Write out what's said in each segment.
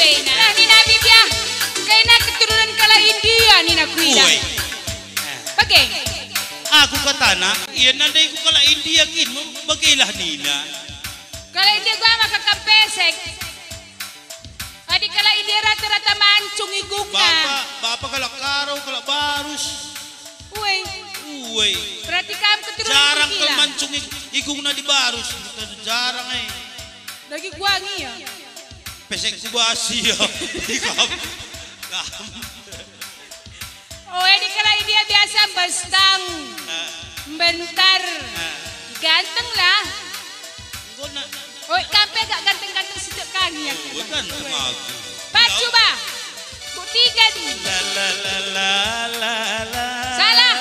Nah, ni Nabi biar kena keturunan kala India ni nak kuida. Bagai? Aku kata nak, iya nandai ku kala India kin, bagailah Nina. Kala India gua maka kapesek. Adi kala India rata-rata mancung igungna. Bapak kala karo, kala barus. Uwe. Berarti kamu keturunan jarang gila. kau mancung igungna di barus, jarang Lagi gua ngi ya. Pesek kubasi ya. Oh, ini kala India biasa bestang. Bentar. Ganteng lah. Oh, kampe gak ganteng-ganteng sejak kali ya. Ganteng aku. Pak coba. Buktikan. Salah.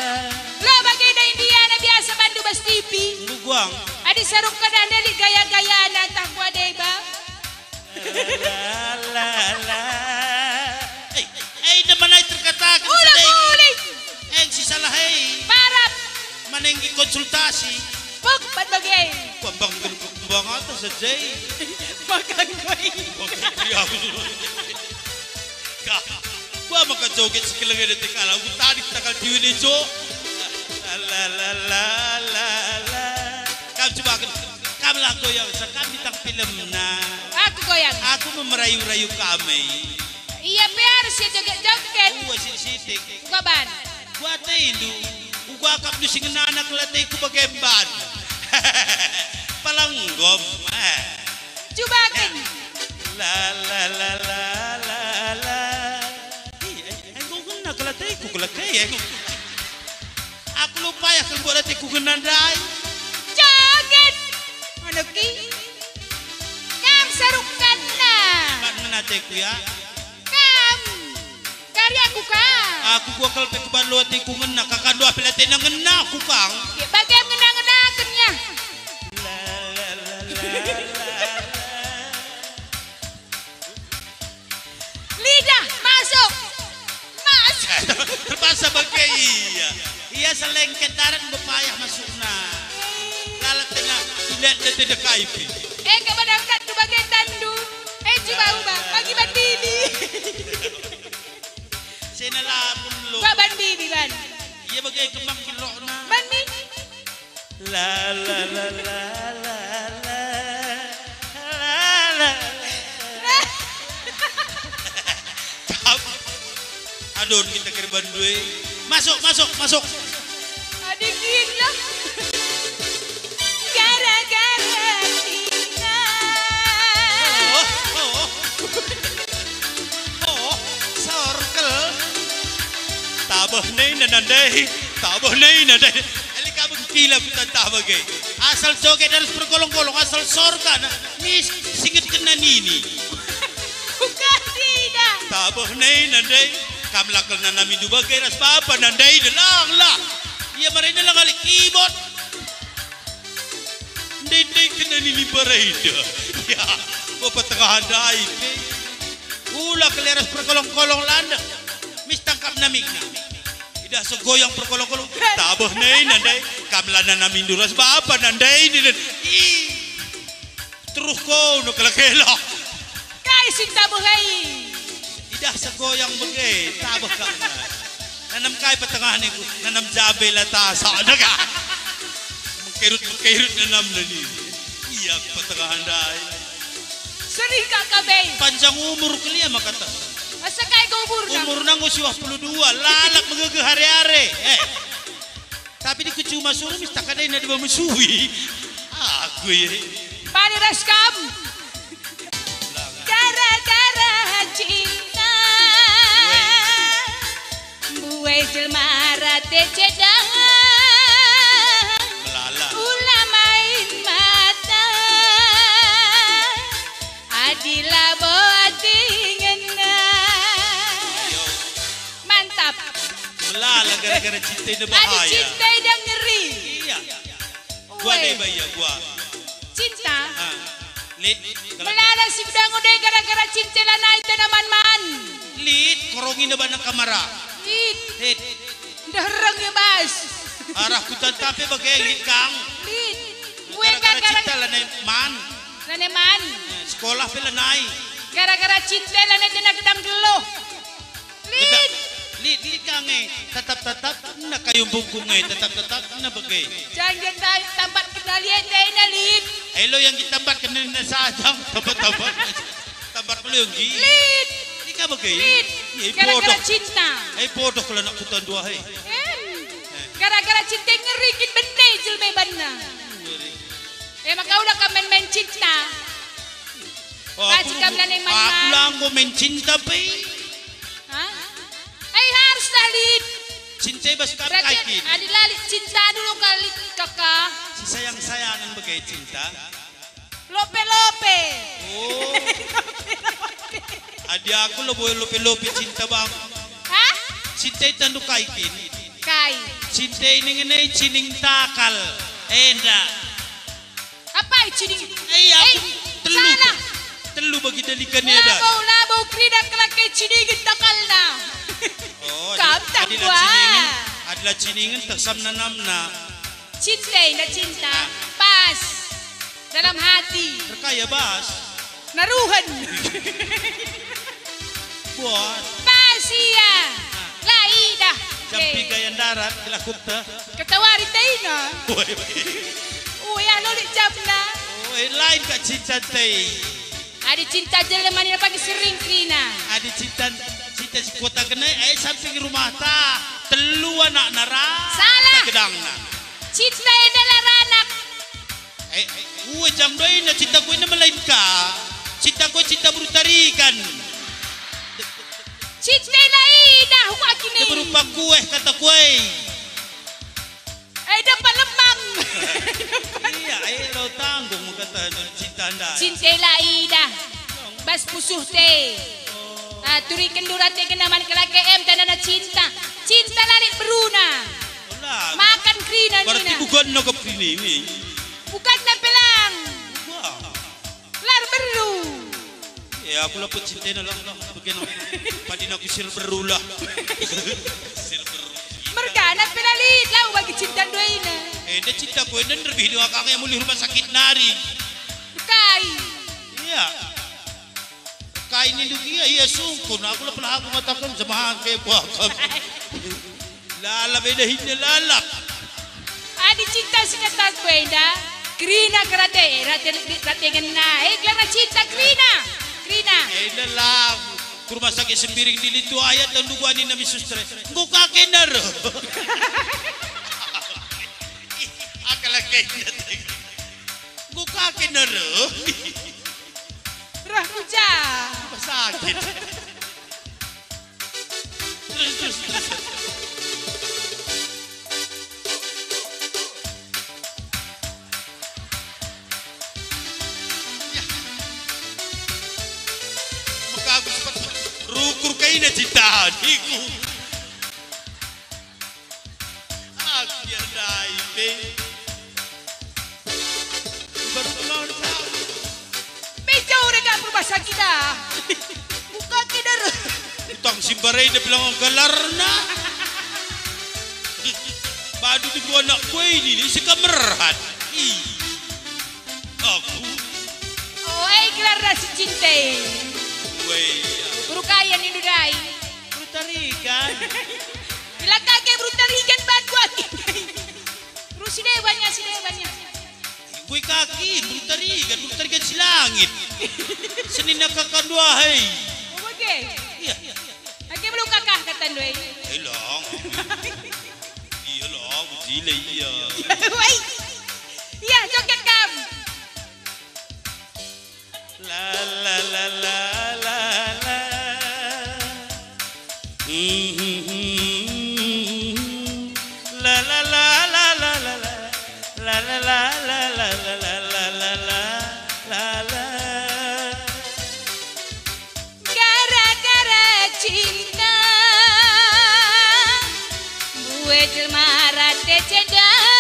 Lo bagai da India na biasa bandu bas TV. Guang. Adi sarung kada dari gaya-gaya na tak gua deba. Na manay terkatakan sa Uling. si salah Parap. manenggi konsultasi. Pug, ba't bagay? Pambang kumbang ata sa Jay. Makan ko Gua makajoget sa kilangin natin kala. Kung tarik takal tiwin ni Jo. Kamu coba kamu lang goyang sa kami tang film na. Aku goyang. Aku memerayu-rayu kami. Iya biar si joget-joget. Uwa sitik. Kaban. Gua tayo gua kap nu sing anak latay ko bagemban. Palanggom. Coba kan. La. Ay gugol na kalatay ko kalakay. Aku lupa ya kung gua latay ko gananday. Joget. Ano ki? Kam sarukan na. Paano natin kuya? Karya aku kang. Aku gua kalpe ko ban latay ko ngena kakadua pelatay na ngena ko kang. Bagai ngena-ngenakannya. Lidah masuk. Terpaksa bagai iya. Iya sa lengket darat bepayah masuk na. Lalat na lihat na tidak kaipi. Kepadangkat tu bagai tandu. Coba ubah bagi bandini. Sinalapon lo. Pak bandini ban. Iya bagai kembang kilok na. Bandini. La. Adon kita kira bandui. Masuk. Adik gila. Gara-gara kita. Circle. Tabah nay nanday. Ali kamu gila kita tabah gay. Asal joget harus bergolong-golong, asal sorga na. Mis singit kena nini. Bukan tidak. Tabah nay nanday. Kamlakal na namin dubagay ras papa nanday lang la. Iya maray na lang kali keyboard. Nanday kena nini barayda. Ya, papatakahan dahi. Ula kaleras berkolong-kolong landa. Mis tangkap namig na. Ida so goyang berkolong-kolong. Tabah nay nanday. Kamla na namin duras papa nanday. Terus ko no kalakela. Kay sinta buhay. Ida sa goyang bagay. Tabah ka na. Nanam kay patangahan ko. Nanam jabe lata sa anaga. Magkairut nanam na ni. Iyak patangahan dahi. Sering kak kabay. Panjang umur kaliya makata. Asa kay gubur na. Umur nang usia 22. Lalak magagahari-hari. Tapi di kucuma suruh mista kadai na di ba musuhi. Aku ya. Paniras kam. Gara-gara cinta. Buai jelma rate cedang. Melala. Ulah main mata. Adila boatingena. Mantap. Melala gara-gara cinta ini Adi bahaya. cinta dan ngeri. Iya. Gua deh bayar gua. Cinta. Lid. Melala si bedang udah gara-gara cinta lah naik tanaman-man. Lid. Korongin na ba ng kamara? Lid. Dereng ya bas. Arah kutan tapi bagai lid kang. Lid. Gue Gara-gara cinta gara-gara lah na man. naneman. Sekolah pila naik. Gara-gara cinta lah na gedang geluh. Lid. Lid kange tetap na kayong bungkunge tetap na bagay. Jangan tayo tambat kenalian tayo na Lid. Hello yang gitambat kanina sa ajang tambat. Tambat mo yung gi. Lid. Di ka bagay. Lid. Gara-gara cinta. Ay bodoh kalau nak kutan dua hai. Gara-gara cinta ngerikin benda jelme bana. Maka udah kamen main cinta. Kasih kamu nane main. Aku lang ko main cinta pe. Hah? Ay harus Lid. Cinta bas kaikin. Adalah cinta dulu kali kakak. Si sayang-sayangan bagay cinta. Lope-lope. Oh. Adi aku lo boleh lope-lope cinta bang. Hah? Cinta itu kaikin. Kai. Cinta ini cining takal. Endak. Apa cining? Aku telu. Salah. Telu bagi dalikannya dah. Labau krida kelakai cining takal na. Oh, Kamtang buah. Adalah ciningan tersam nanamna. Cinta na cinta. Pas. Dalam hati. Terkaya bas. Naruhan. Buat. Pasia. Laidah. Jampi gaya darat dilakuk teh. Ketawari tayo na. Uy, ano ulit jam na? Oh, lain kak cinta teh. Ada cinta jeleman yang pagi sering krina. Ada cinta si kota kena samping rumah ta. Telu anak nara. Salah. Gedang na. Cinta adalah anak. Jam doi na cinta ko na malain ka. Cinta ko cinta berutarikan. Cinta laidah huwag kini. Dia berupa kue kata kue. Dapat lemang. Iya, lo tanggung mo kata cinta anda. Cinta laidah. Bas pusuh teh. Turikan durate kenaman kelake tanah cinta. Cinta lalit beruna. Makan krina nina. Berarti bukan no ke ini. Bukan na pelang. Wah. Lar beru. Ya aku laput cinta na lang begini. Padi na kusir berulah. Mergana pelalit lah bagi cinta dua ini. Dia cinta ko dan lebih dua kakak yang muli rumah sakit nari. Kai. Iya. Kai ini dia iya sungkun. Aku lah pernah aku mengatakan sama kayak buah. Lalap eda hindi lalap. Adi cinta sinata kwenda. Krina karate rate gena. Klana cinta krina. Krina. Lalap. Rumah sakit sembiring dilitu ayat dan dugaan ini nabi sustre. Engkau kakek naro. Akal kakek. Engkau kakek naro. Rahmuja. Sakit. Terus. Rukur kain na cinta hatiku. Aku yang naik. Bertolong jauh. Jauh dekat rumah sakit dah. Buka keder. Utang si Baray na bilang ang galar na. Badu di ko anak ko ini si kamerhan. Aku. Oh, gelar rasi cinta. Berukayan Indudai. Brutarikan. Bila kakek brutarikan batu aki. Terus si dewanya. Gue kaki brutarikan si langit. Senin nakakandua hai. Oh, oke. Iya. Kakek belum kakak kata doi. Lang. Iya lah, bujile iya. Woi. Iya, joget kam. La la la la la la. La la la la la la la. La la la la la la la la la la la la. Gara-gara cinta buat jelma rate cedek.